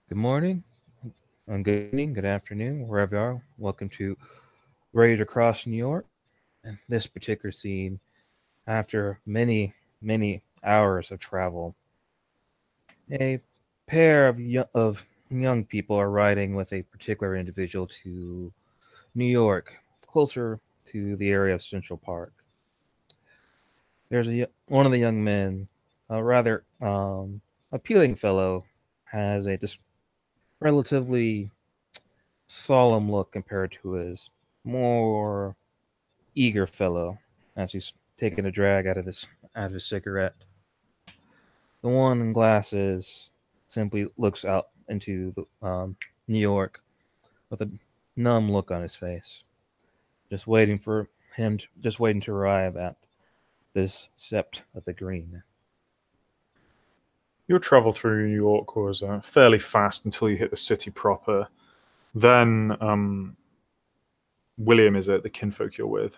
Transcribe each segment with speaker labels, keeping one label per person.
Speaker 1: Good morning, and good evening, good afternoon, wherever you are. Welcome to Ready to Cross New York. And this particular scene, after many hours of travel, a pair of young people are riding with a particular individual to New York, closer to the area of Central Park. One of the young men, a rather appealing fellow, has a just relatively solemn look compared to his more eager fellow as he's taking a drag out of his cigarette. The one in glasses simply looks out into New York with a numb look on his face, just waiting to arrive at this sept of the green.
Speaker 2: Your travel through New York was fairly fast until you hit the city proper. Then, William, is it the kinfolk you're with?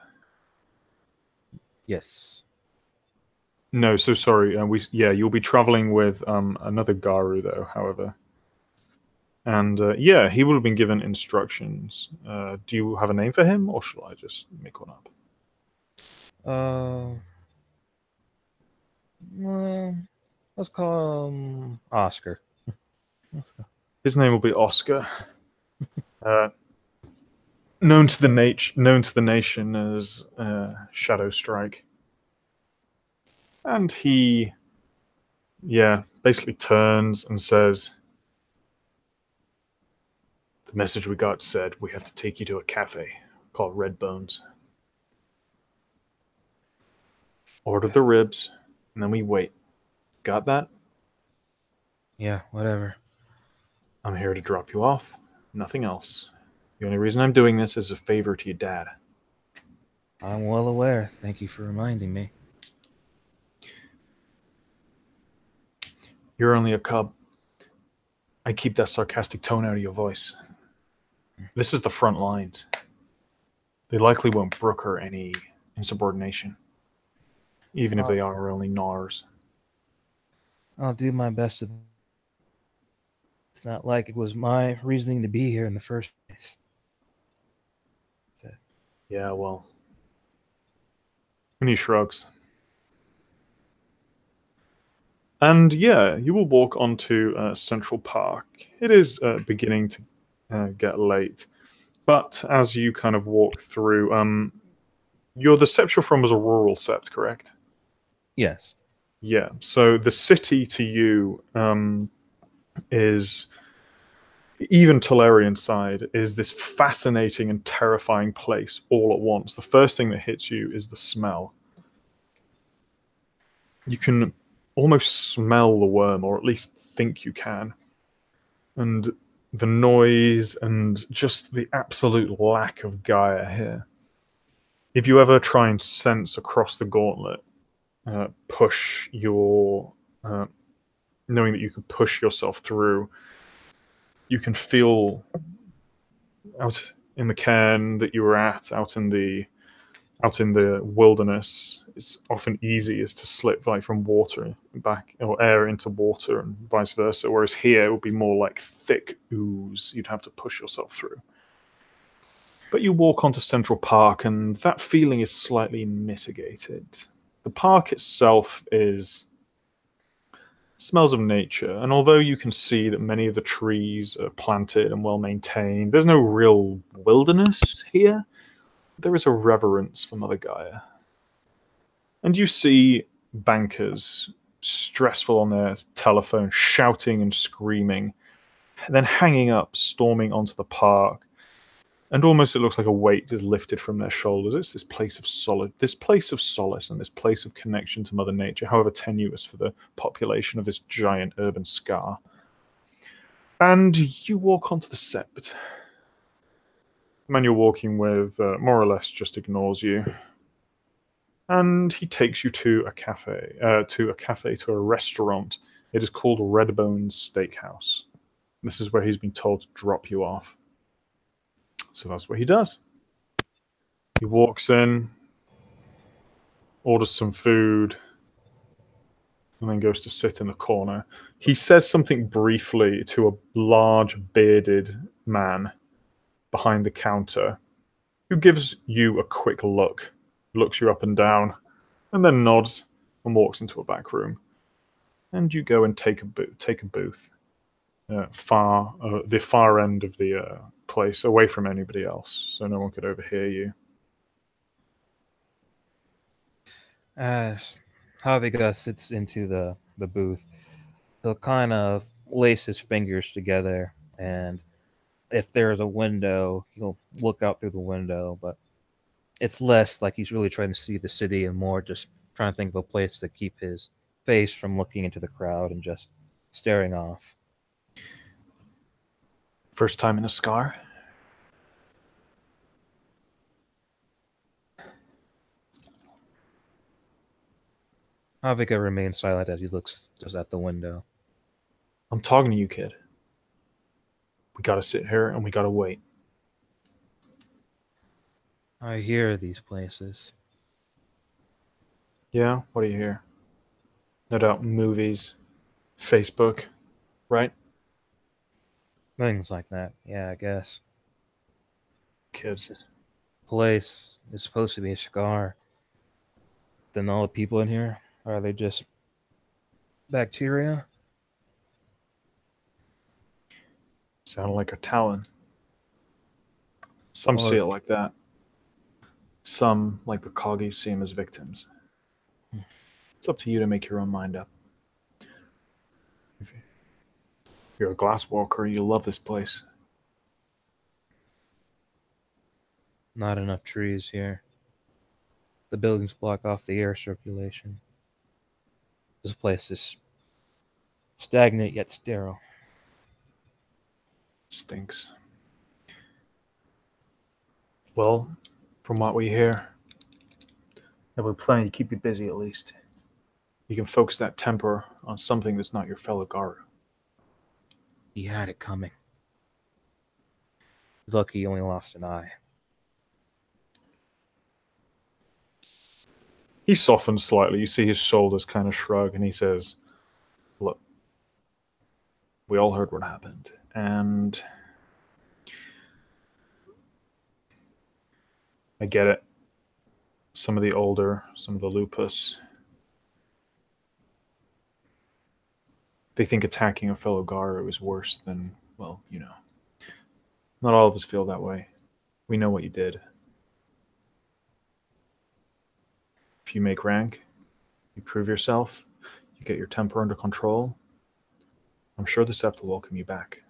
Speaker 1: Yes.
Speaker 2: No, so sorry. You'll be traveling with another Garu though. However, and yeah, he will have been given instructions. Do you have a name for him, or shall I just make one up?
Speaker 1: Uh, well, let's call him Oscar. Let's go.
Speaker 2: His name will be Oscar. Uh, known to the nation as Shadow Strike, and he, yeah, basically turns and says, "The message we got said we have to take you to a cafe called Red Bones. Order the ribs, and then we wait. Got that?
Speaker 1: Yeah, whatever.
Speaker 2: I'm here to drop you off. Nothing else. The only reason I'm doing this is a favor to your dad.
Speaker 1: I'm well aware. Thank you for reminding me.
Speaker 2: You're only a cub. I keep that sarcastic tone out of your voice. This is the front lines. They likely won't brook her any insubordination, even if
Speaker 1: I'll,
Speaker 2: they are only gnars.
Speaker 1: I'll do my best to. It's not like it was my reasoning to be here in the first place.
Speaker 2: Yeah, well. And he shrugs. And yeah, you will walk onto Central Park. It is beginning to get late, but as you kind of walk through, the sept you're from was a rural sept, correct?
Speaker 1: Yes.
Speaker 2: Yeah. So the city to you is even Tolarian side is this fascinating and terrifying place all at once. The first thing that hits you is the smell. You can almost smell the worm, or at least think you can. And the noise and just the absolute lack of Gaia here. If you ever try and sense across the gauntlet, push your uh, knowing that you can push yourself through, you can feel out in the cairn that you were at, out in the wilderness. It's often easiest to slip like from water back or air into water and vice versa. Whereas here it would be more like thick ooze you'd have to push yourself through. But you walk onto Central Park, and that feeling is slightly mitigated. The park itself is smells of nature, and although you can see that many of the trees are planted and well maintained, there's no real wilderness here. There is a reverence for Mother Gaia. And you see bankers stressful on their telephone, shouting and screaming, and then hanging up, storming onto the park, and almost it looks like a weight is lifted from their shoulders. It's this place of solace, and this place of connection to Mother Nature, however tenuous for the population of this giant urban scar. And you walk onto the sept. The man you're walking with more or less just ignores you, and he takes you to a to a restaurant. It is called Redbone's Steakhouse. This is where he's been told to drop you off. So that's what he does. He walks in, orders some food, and then goes to sit in the corner. He says something briefly to a large bearded man behind the counter, who gives you a quick look, looks you up and down, and then nods and walks into a back room. And you go and take a booth, the far end of the place, away from anybody else, so no one could overhear you.
Speaker 1: As Haviga sits into the booth, he'll kind of lace his fingers together, and if there's a window, he'll look out through the window, but it's less like he's really trying to see the city and more just trying to think of a place to keep his face from looking into the crowd and just staring off.
Speaker 2: First time in a scar?
Speaker 1: Havika remains silent as he looks just at the window.
Speaker 2: I'm talking to you, kid. We gotta sit here and we gotta wait.
Speaker 1: I hear these places.
Speaker 2: Yeah? What do you hear? No doubt movies, Facebook, right?
Speaker 1: Things like that. Yeah, I guess.
Speaker 2: Kids.
Speaker 1: This place is supposed to be a scar. Then all the people in here, are they just bacteria?
Speaker 2: Sound like a Talon. Some see it like that. Some, like the Coggies, see them as victims. It's up to you to make your own mind up. If you're a glasswalker, you love this place.
Speaker 1: Not enough trees here. The buildings block off the air circulation. This place is stagnant yet sterile.
Speaker 2: Stinks. Well, from what we hear, there'll be plenty to keep you busy at least. You can focus that temper on something that's not your fellow Garu.
Speaker 1: He had it coming. Lucky he only lost an eye.
Speaker 2: He softens slightly. You see his shoulders kind of shrug, and he says, "Look, we all heard what happened, and I get it. Some of the older, some of the lupus, they think attacking a fellow Garu is worse than, well, you know. Not all of us feel that way. We know what you did. If you make rank, you prove yourself, you get your temper under control, I'm sure the Sept will welcome you back."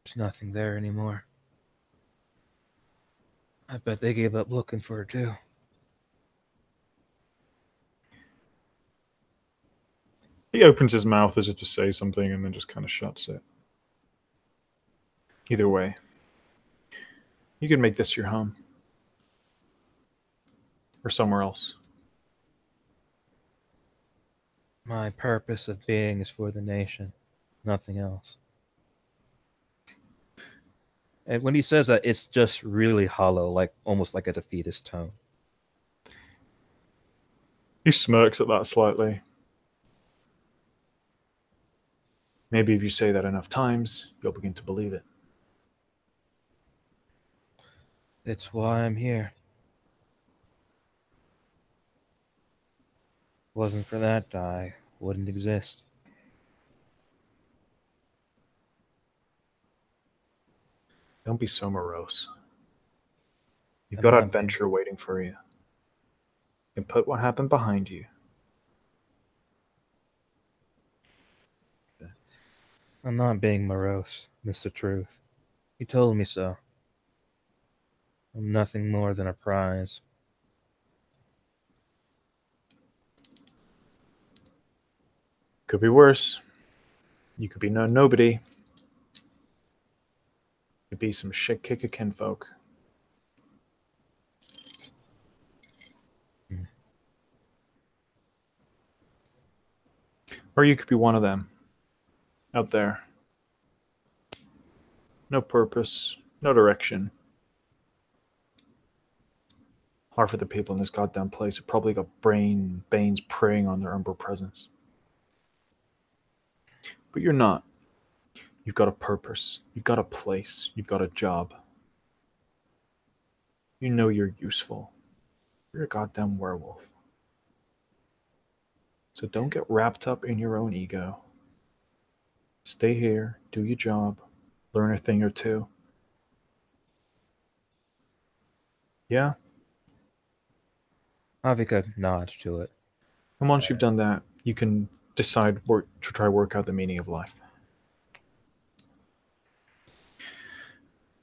Speaker 1: There's nothing there anymore. I bet they gave up looking for her too.
Speaker 2: He opens his mouth as if to say something and then just kind of shuts it. Either way, you can make this your home. Or somewhere else.
Speaker 1: My purpose of being is for the nation, nothing else. And when he says that, it's just really hollow, like almost like a defeatist tone.
Speaker 2: He smirks at that slightly. Maybe if you say that enough times, you'll begin to believe it.
Speaker 1: It's why I'm here. Wasn't for that, I wouldn't exist.
Speaker 2: Don't be so morose. You've
Speaker 1: I'm
Speaker 2: got
Speaker 1: not
Speaker 2: adventure waiting for you. You can put what happened behind you.
Speaker 1: I'm not being morose, Mr. Truth. He told me so. I'm nothing more than a prize.
Speaker 2: Could be worse. You could be no nobody. Could be some shit kicker kinfolk. Or you could be one of them. Out there. No purpose. No direction. Half of the people in this goddamn place have probably got Banes preying on their Umbra presence. But you're not. You've got a purpose. You've got a place. You've got a job. You know you're useful. You're a goddamn werewolf. So don't get wrapped up in your own ego. Stay here, do your job, learn a thing or two. Yeah?
Speaker 1: Havika nods to it.
Speaker 2: And once you've done that, you can decide to try work out the meaning of life.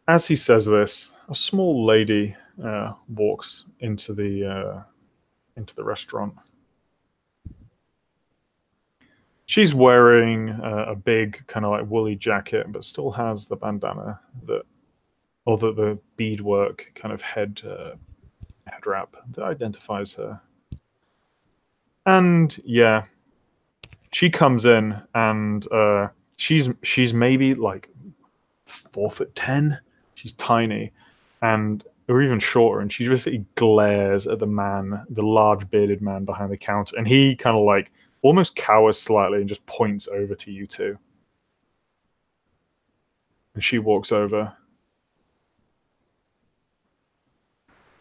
Speaker 2: As he says this, a small lady walks into the restaurant. She's wearing a big kind of like woolly jacket, but still has the bandana or the beadwork kind of head wrap that identifies her. And yeah, she comes in and she's maybe like 4'10". She's tiny, and or even shorter, and she basically glares at the large bearded man behind the counter, and he kind of like almost cowers slightly and just points over to you two. And she walks over.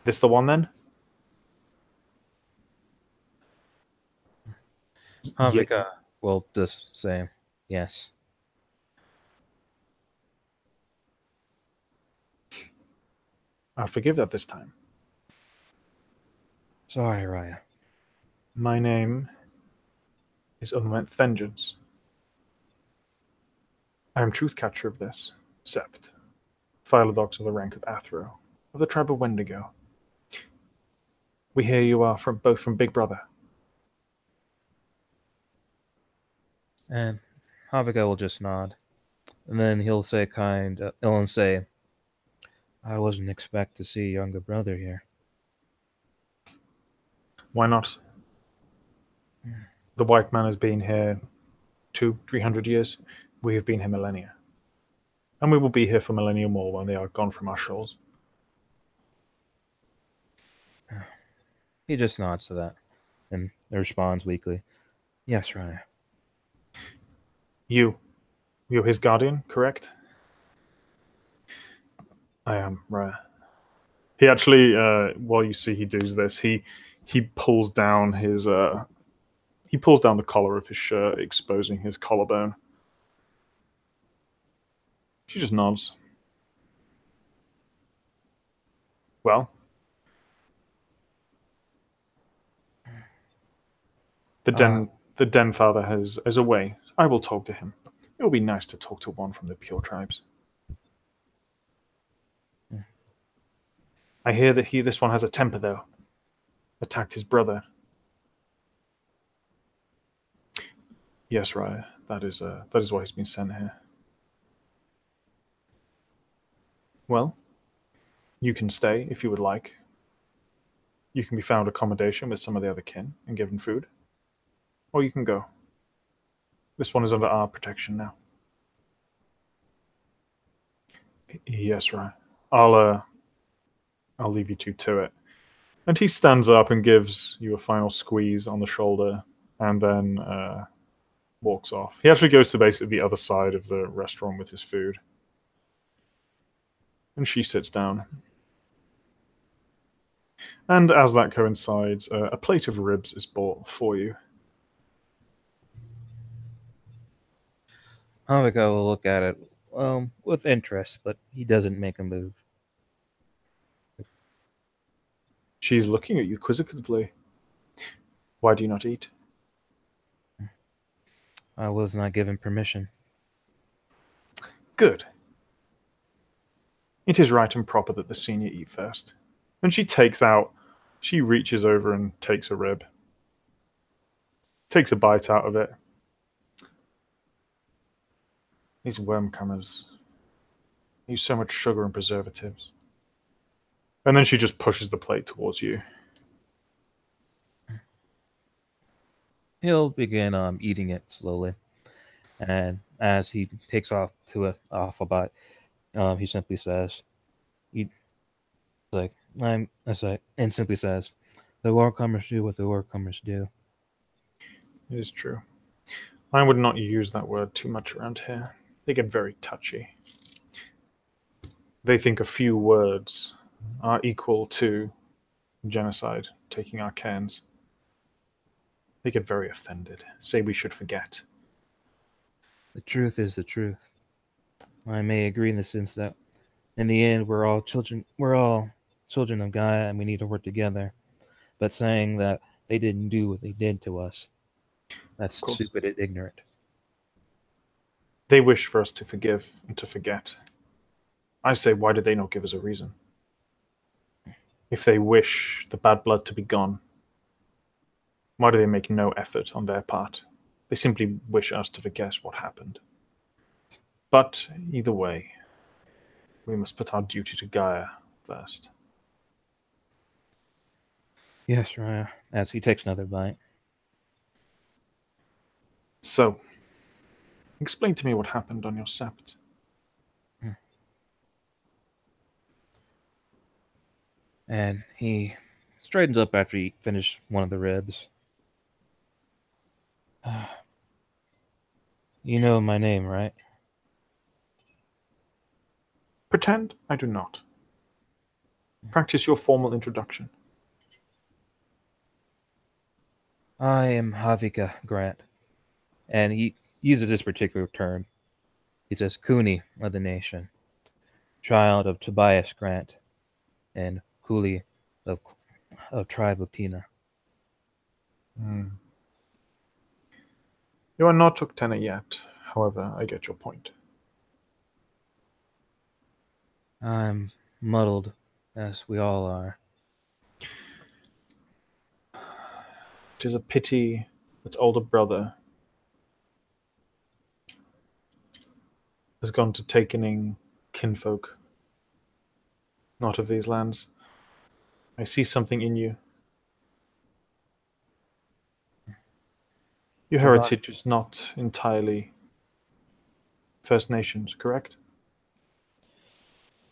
Speaker 2: This the one then?
Speaker 1: Havika will just say, yes.
Speaker 2: I'll forgive that this time.
Speaker 1: Sorry, Raya.
Speaker 2: My name is Unwent Vengeance. I am truth catcher of this, Sept, Philodox of the rank of Athro, of the tribe of Wendigo. We hear you are both from Big Brother.
Speaker 1: And Havika will just nod. And then he'll say he'll say, I wasn't expect to see younger brother here.
Speaker 2: Why not? The white man has been here 200-300 years. We have been here millennia. And we will be here for millennia more when they are gone from our shores.
Speaker 1: He just nods to that and responds weakly, yes, Raya.
Speaker 2: You're his guardian, correct? I am, Raya. He actually, while you see he does this, he pulls down the collar of his shirt, exposing his collarbone. She just nods. Well, the den father is away. I will talk to him. It will be nice to talk to one from the pure tribes. I hear that this one has a temper, though. Attacked his brother. Yes, Raya. That is why he's been sent here. Well, you can stay if you would like. You can be found accommodation with some of the other kin and given food. Or you can go. This one is under our protection now. Yes, Raya. I'll leave you two to it. And he stands up and gives you a final squeeze on the shoulder and then walks off. He actually goes to basically the other side of the restaurant with his food. And she sits down. And as that coincides, a plate of ribs is bought for you.
Speaker 1: Havika will look at it with interest, but he doesn't make a move.
Speaker 2: She's looking at you quizzically. Why do you not eat?
Speaker 1: I was not given permission.
Speaker 2: Good. It is right and proper that the senior eat first. And she reaches over and takes a rib. Takes a bite out of it. These worm comers use so much sugar and preservatives. And then she just pushes the plate towards you.
Speaker 1: He'll begin eating it slowly, and as he takes off a bite, he simply says, and simply says, "The war comers do what the war comers do."
Speaker 2: It is true. I would not use that word too much around here. They get very touchy. They think a few words are equal to genocide, taking our cairns. They get very offended, say we should forget.
Speaker 1: The truth is the truth. I may agree in the sense that in the end we're all children of Gaia and we need to work together. But saying that they didn't do what they did to us, that's
Speaker 2: Of course.
Speaker 1: stupid and ignorant.
Speaker 2: They wish for us to forgive and to forget. I say, why did they not give us a reason? If they wish the bad blood to be gone, why do they make no effort on their part? They simply wish us to forget what happened. But either way, we must put our duty to Gaia first.
Speaker 1: Yes, Raya, as he takes another bite.
Speaker 2: So, explain to me what happened on your sept.
Speaker 1: And he straightens up after he finished one of the ribs. You know my name, right?
Speaker 2: Pretend I do not. Practice your formal introduction.
Speaker 1: I am Havika Grant. And he uses this particular term. He says, Cooney of the nation, child of Tobias Grant, and Cooley of tribe of Tina.
Speaker 2: You are not Uktena yet, however, I get your point.
Speaker 1: I'm muddled, as we all are.
Speaker 2: Tis a pity that older brother has gone to takening kinfolk, not of these lands. I see something in you. Your heritage is not entirely First Nations, correct?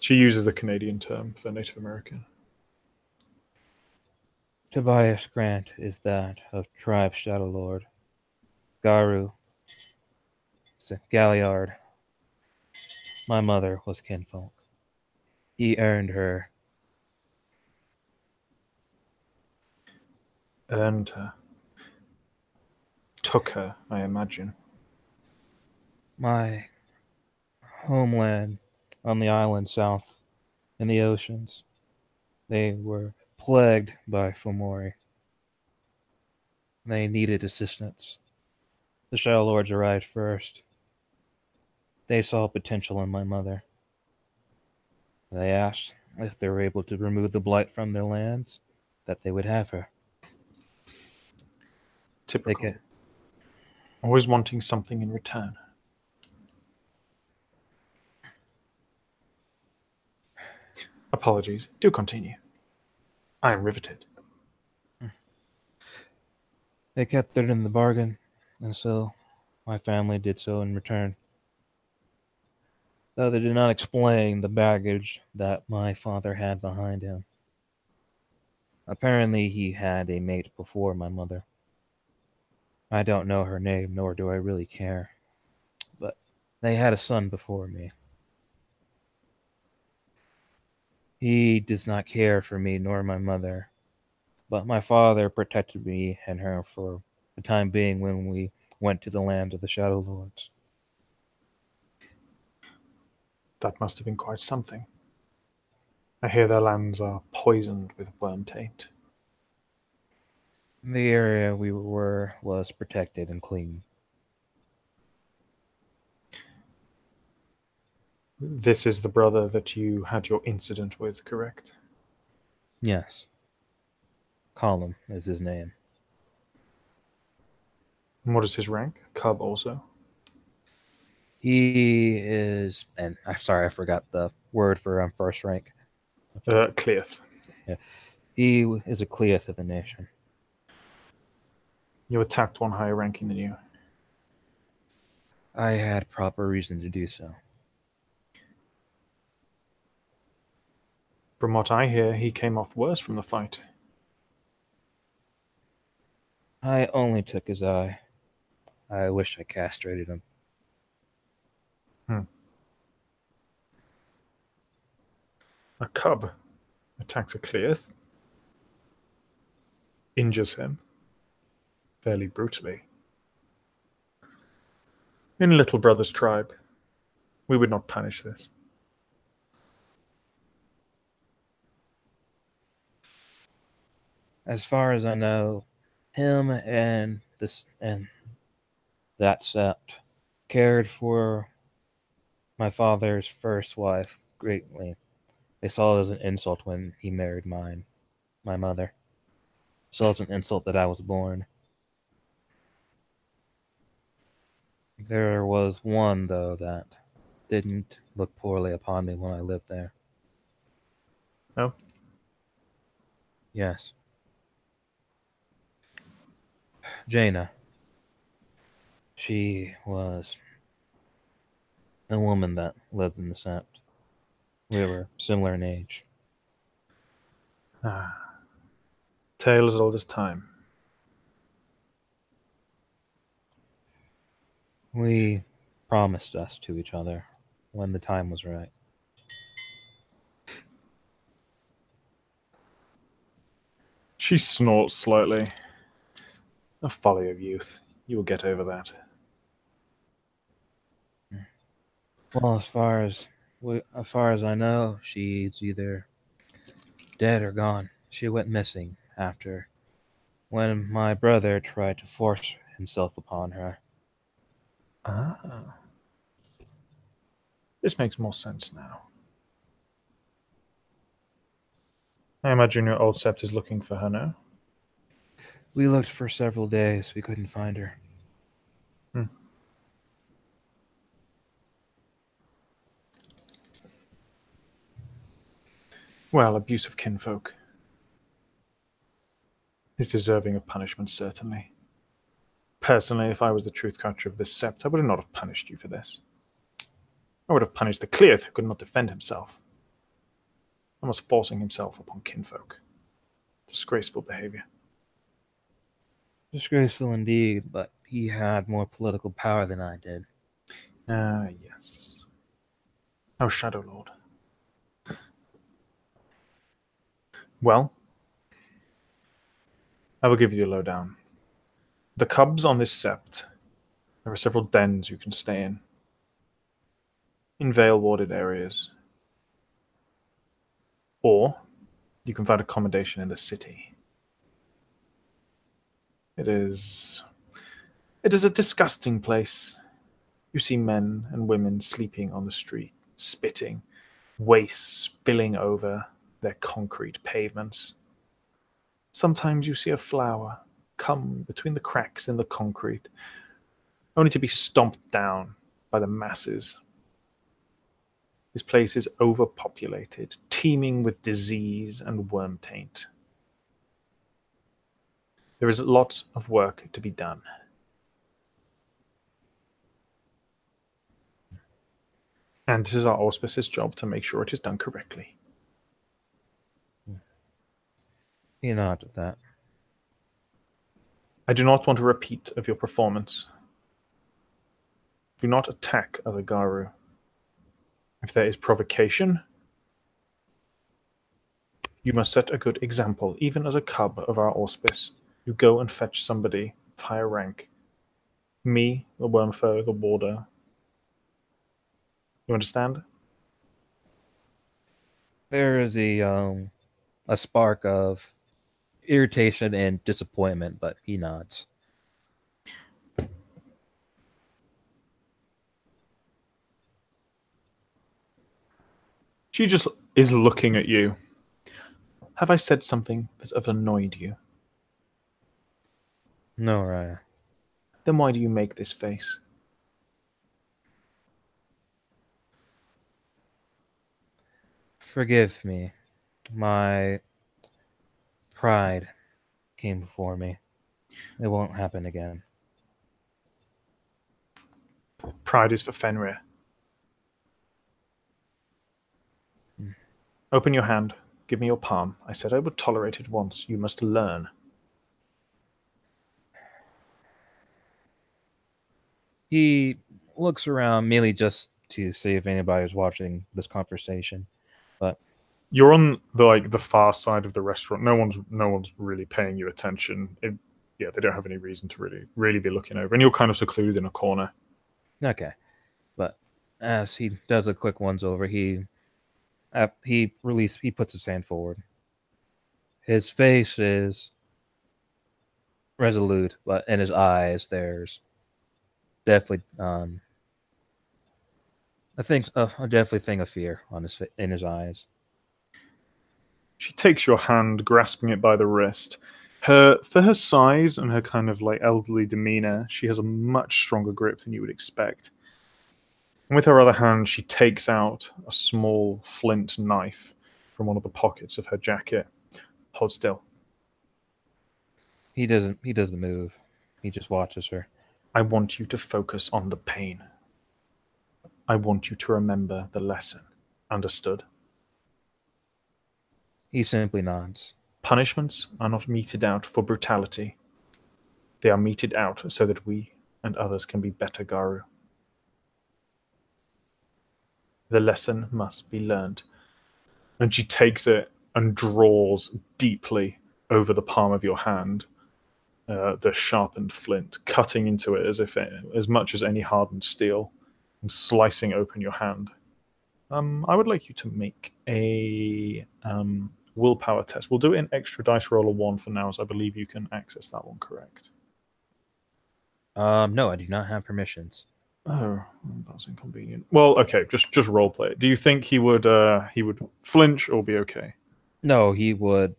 Speaker 2: She uses the Canadian term for Native American.
Speaker 1: Tobias Grant is that of tribe Shadowlord. Garu, Galliard. My mother was kinfolk. He earned her.
Speaker 2: Earned her. Took her, I imagine.
Speaker 1: My homeland on the island south in the oceans. They were plagued by Fomori. They needed assistance. The Shadow Lords arrived first. They saw potential in my mother. They asked if they were able to remove the blight from their lands, that they would have her.
Speaker 2: Typical. Always wanting something in return. Apologies. Do continue. I am riveted.
Speaker 1: They kept it in the bargain, and so my family did so in return. Though they did not explain the baggage that my father had behind him. Apparently he had a mate before my mother. I don't know her name, nor do I really care. But they had a son before me. He does not care for me nor my mother, but my father protected me and her for the time being when we went to the land of the Shadow Lords.
Speaker 2: That must have been quite something. I hear their lands are poisoned with worm taint.
Speaker 1: The area we were was protected and clean.
Speaker 2: This is the brother that you had your incident with, correct?
Speaker 1: Yes. Colum is his name.
Speaker 2: And what is his rank? Cub also?
Speaker 1: He is, and I'm sorry, I forgot the word for first rank.
Speaker 2: Cleith.
Speaker 1: Yeah. He is a Cleith of the nation.
Speaker 2: You attacked one higher ranking than you.
Speaker 1: I had proper reason to do so.
Speaker 2: From what I hear, he came off worse from the fight.
Speaker 1: I only took his eye. I wish I castrated him.
Speaker 2: Hmm. A cub attacks a Cleith, injures him fairly brutally. In Little Brother's tribe, we would not punish this.
Speaker 1: As far as I know, him and that sept cared for my father's first wife greatly. They saw it as an insult when he married my mother. Saw it as an insult that I was born. There was one, though, that didn't look poorly upon me when I lived there.
Speaker 2: No?
Speaker 1: Yes. Jaina. She was a woman that lived in the sept. We were similar in age.
Speaker 2: Tale as old as time.
Speaker 1: We promised us to each other when the time was right.
Speaker 2: She snorts slightly. A folly of youth. You will get over that.
Speaker 1: Well, as far as I know, she's either dead or gone. She went missing after when my brother tried to force himself upon her.
Speaker 2: Ah. This makes more sense now. I imagine your old sept is looking for her now.
Speaker 1: We looked for several days. We couldn't find her.
Speaker 2: Hmm. Well, abuse of kinfolk is deserving of punishment, certainly. Personally, if I was the truth catcher of this sept, I would not have punished you for this. I would have punished the Cleith who could not defend himself and was forcing himself upon kinfolk. Disgraceful behavior.
Speaker 1: Disgraceful indeed, but he had more political power than I did.
Speaker 2: Ah, yes. Oh, Shadow Lord. Well, I will give you the lowdown. The cubs on this sept, there are several dens you can stay in veil warded areas. Or you can find accommodation in the city. It is a disgusting place. You see men and women sleeping on the street, spitting, waste spilling over their concrete pavements. Sometimes you see a flower come between the cracks in the concrete, only to be stomped down by the masses. This place is overpopulated, teeming with disease and worm taint. There is lots of work to be done. And this is our auspice's job to make sure it is done correctly.
Speaker 1: He nodded at that.
Speaker 2: I do not want a repeat of your performance. Do not attack other Garu. If there is provocation, you must set a good example, even as a cub of our auspice. You go and fetch somebody of higher rank. Me, the Wormfoe, the Warder. You understand?
Speaker 1: There is a spark of irritation and disappointment, but he nods.
Speaker 2: She just is looking at you. Have I said something that have annoyed you?
Speaker 1: No, Raya.
Speaker 2: Then why do you make this face?
Speaker 1: Forgive me. My pride came before me. It won't happen again.
Speaker 2: Pride is for Fenrir. Open your hand. Give me your palm. I said I would tolerate it once. You must learn.
Speaker 1: He looks around mainly just to see if anybody's watching this conversation. But
Speaker 2: You're on the far side of the restaurant. No one's really paying you attention. Yeah, they don't have any reason to really be looking over, and you're kind of secluded in a corner.
Speaker 1: okay. But as he does a quick once over, he puts his hand forward. His face is resolute, but in his eyes there's definitely definitely thing of fear on in his eyes.
Speaker 2: She takes your hand, grasping it by the wrist. For her size and her kind of like elderly demeanor, she has a much stronger grip than you would expect. And with her other hand, she takes out a small flint knife from one of the pockets of her jacket. Hold still.
Speaker 1: He doesn't move. He just watches her.
Speaker 2: I want you to focus on the pain. I want you to remember the lesson. Understood?
Speaker 1: He simply nods.
Speaker 2: Punishments are not meted out for brutality. They are meted out so that we and others can be better, Garu. The lesson must be learned. And she takes it and draws deeply over the palm of your hand, the sharpened flint, cutting into it as much as any hardened steel, and slicing open your hand. I would like you to make a willpower test. We'll do it in extra dice roll of 1 for now, as I believe you can access that one correct.
Speaker 1: No, I do not have permissions.
Speaker 2: Oh, that's inconvenient. Well, okay, just role play it. Do you think he would flinch or be okay?
Speaker 1: No, he would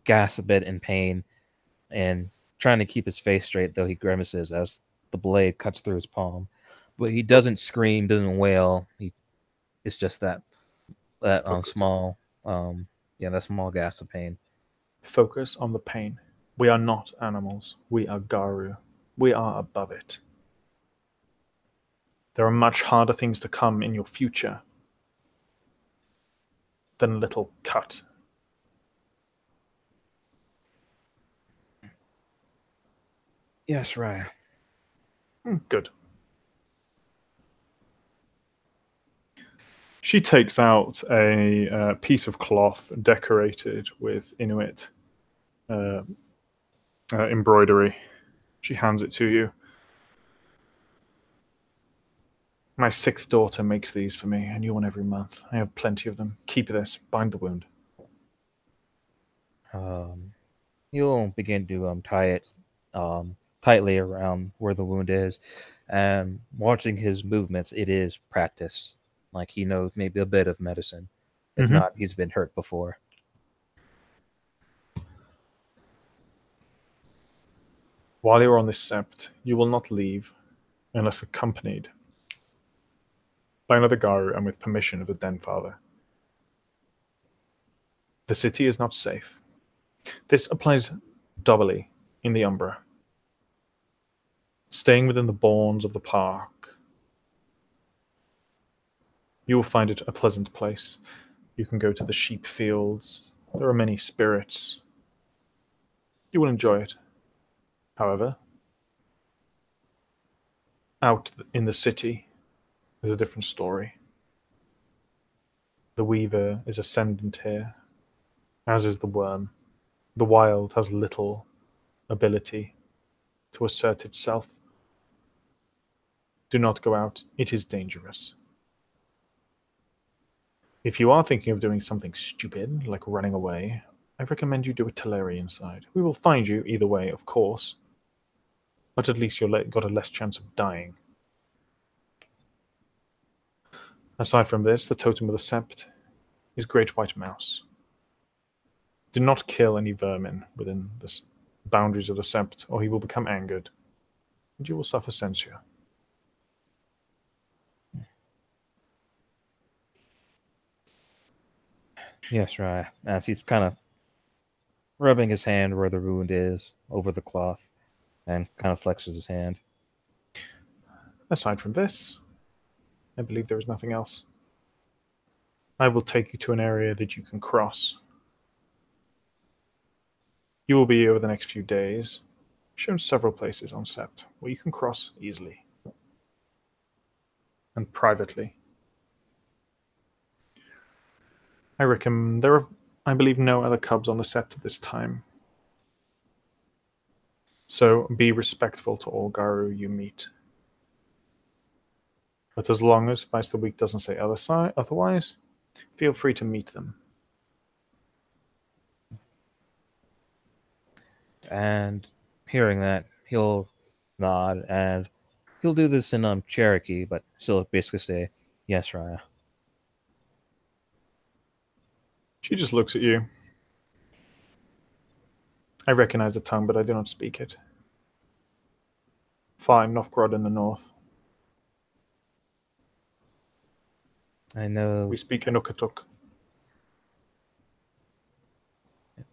Speaker 1: gasp a bit in pain and trying to keep his face straight, though he grimaces as the blade cuts through his palm. But he doesn't scream, doesn't wail. It's just that
Speaker 2: Focus.
Speaker 1: small that small gasp of pain.
Speaker 2: Focus on the pain. We are not animals. We are Garu. We are above it. There are much harder things to come in your future than a little cut.
Speaker 1: Yes, Raya.
Speaker 2: Good. She takes out a piece of cloth decorated with Inuit embroidery. She hands it to you. My 6th daughter makes these for me, a new one every month. I have plenty of them. Keep this. Bind the wound.
Speaker 1: He'll begin to tie it tightly around where the wound is, and watching his movements, it is practice. Like he knows maybe a bit of medicine. If
Speaker 2: Mhm.
Speaker 1: not, he's been hurt before.
Speaker 2: While you're on this sept, you will not leave unless accompanied by another Garu and with permission of the Den Father. The city is not safe. This applies doubly in the Umbra. Staying within the bournes of the park, you will find it a pleasant place. You can go to the sheep fields. There are many spirits. You will enjoy it. However, out in the city is a different story. The Weaver is ascendant here, as is the Worm. The Wild has little ability to assert itself. Do not go out. It is dangerous. If you are thinking of doing something stupid, like running away, I recommend you do a Telerian side. We will find you either way, of course, but at least you've got a less chance of dying. Aside from this, the totem of the sept is Great White Mouse. Do not kill any vermin within the boundaries of the sept, or he will become angered, and you will suffer censure.
Speaker 1: Yes, right. As he's kind of rubbing his hand where the wound is over the cloth and kind of flexes his hand.
Speaker 2: Aside from this, I believe there is nothing else. I will take you to an area that you can cross. You will be over the next few days. shown several places on Sept where you can cross easily and privately. I reckon there are, I believe, no other cubs on the Sept at this time. So be respectful to all Garou you meet. But as long as Vice the Weak doesn't say otherwise, feel free to meet them.
Speaker 1: And hearing that, he'll nod, and he'll do this in Cherokee, but still basically say, "Yes, Raya."
Speaker 2: She just looks at you. I recognize the tongue, but I do not speak it. Fine, Novgorod in the north.
Speaker 1: I know.
Speaker 2: We speak Inuktitut.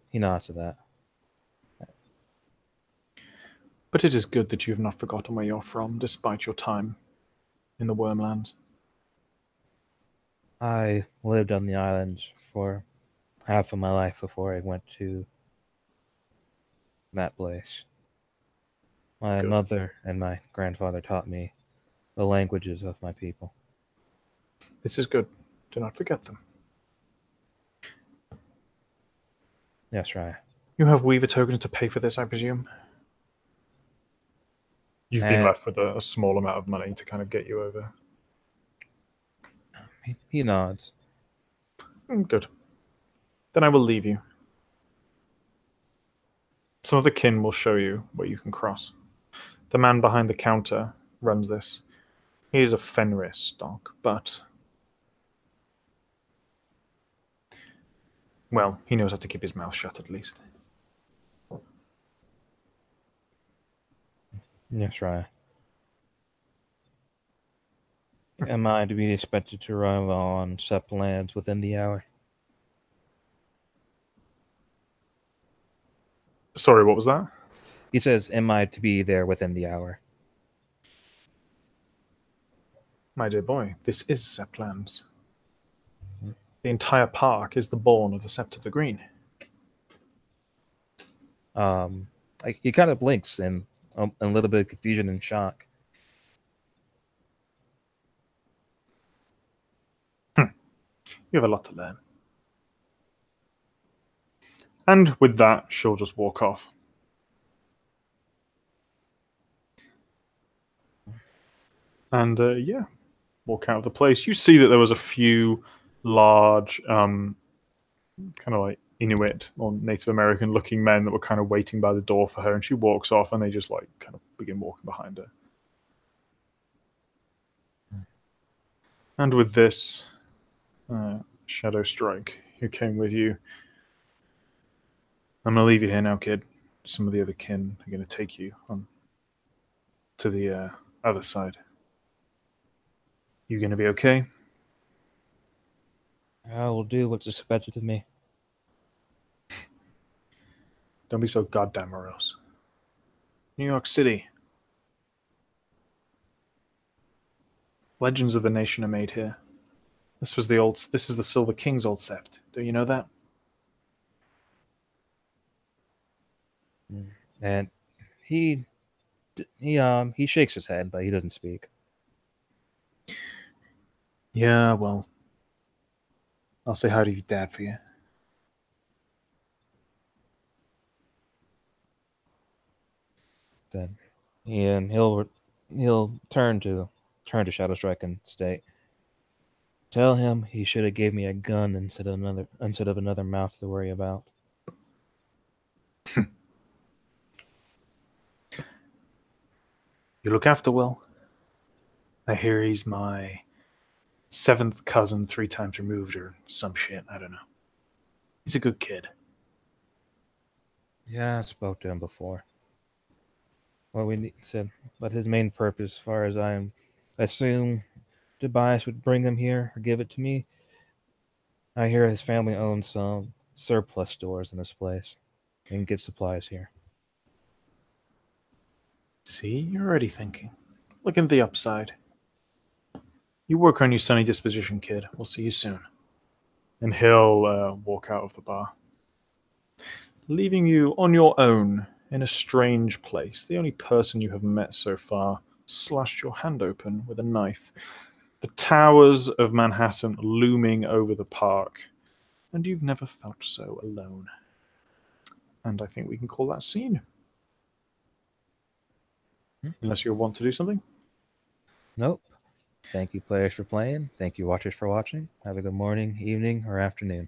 Speaker 1: He nods to that.
Speaker 2: But it is good that you have not forgotten where you're from, despite your time in the Wormlands.
Speaker 1: I lived on the island for half of my life before I went to that place. My
Speaker 2: Good.
Speaker 1: mother and my grandfather taught me the languages of my people.
Speaker 2: This is good. Do not forget them.
Speaker 1: Yes, Raya.
Speaker 2: You have Weaver tokens to pay for this, I presume? You've been left with a small amount of money to kind of get you over.
Speaker 1: He nods.
Speaker 2: Good. Then I will leave you. Some of the kin will show you where you can cross. The man behind the counter runs this. He is a Fenris stock, but... well, he knows how to keep his mouth shut at least.
Speaker 1: Yes, Raya. Am I to be expected to arrive on Sept lands within the hour?
Speaker 2: Sorry, what was that?
Speaker 1: He says, "Am I to be there within the hour?"
Speaker 2: My dear boy, this is Septlands. The entire park is the bourne of the Sept of the Green.
Speaker 1: Like he kind of blinks in a little bit of confusion and shock.
Speaker 2: You have a lot to learn. And with that, she'll just walk off. And yeah, walk out of the place. You see that there was a few large, kind of like Inuit or Native American looking men that were kind of waiting by the door for her, and she walks off and they just like kind of begin walking behind her. And with this, Shadow Strike, who came with you, I'm going to leave you here now, kid. Some of the other kin are going to take you on to the other side. You going to be okay?
Speaker 1: I will do what's expected of me.
Speaker 2: Don't be so goddamn morose. New York City. Legends of the nation are made here. This is the Silver King's old sept. Do you know that?
Speaker 1: And he shakes his head, but he doesn't speak.
Speaker 2: Yeah, well, I'll say hi to your dad for you.
Speaker 1: Then he'll turn to Shadow Strike and state, "Tell him he should have gave me a gun instead of another mouth to worry about."
Speaker 2: You look after Will. I hear he's my 7th cousin 3 times removed or some shit. I don't know. He's a good kid.
Speaker 1: Yeah, I spoke to him before. Well, said, but his main purpose, as far as I assume Tobias would bring him here or give it to me. I hear his family owns some surplus stores in this place and get supplies here.
Speaker 2: See, you're already thinking. Look at the upside. You work on your sunny disposition, kid. We'll see you soon. And he'll walk out of the bar, leaving you on your own in a strange place. The only person you have met so far slashed your hand open with a knife. The towers of Manhattan looming over the park, and you've never felt so alone. And I think we can call that scene. Unless you want to do something.
Speaker 1: Nope. Thank you, players, for playing. Thank you, watchers, for watching. Have a good morning, evening, or afternoon.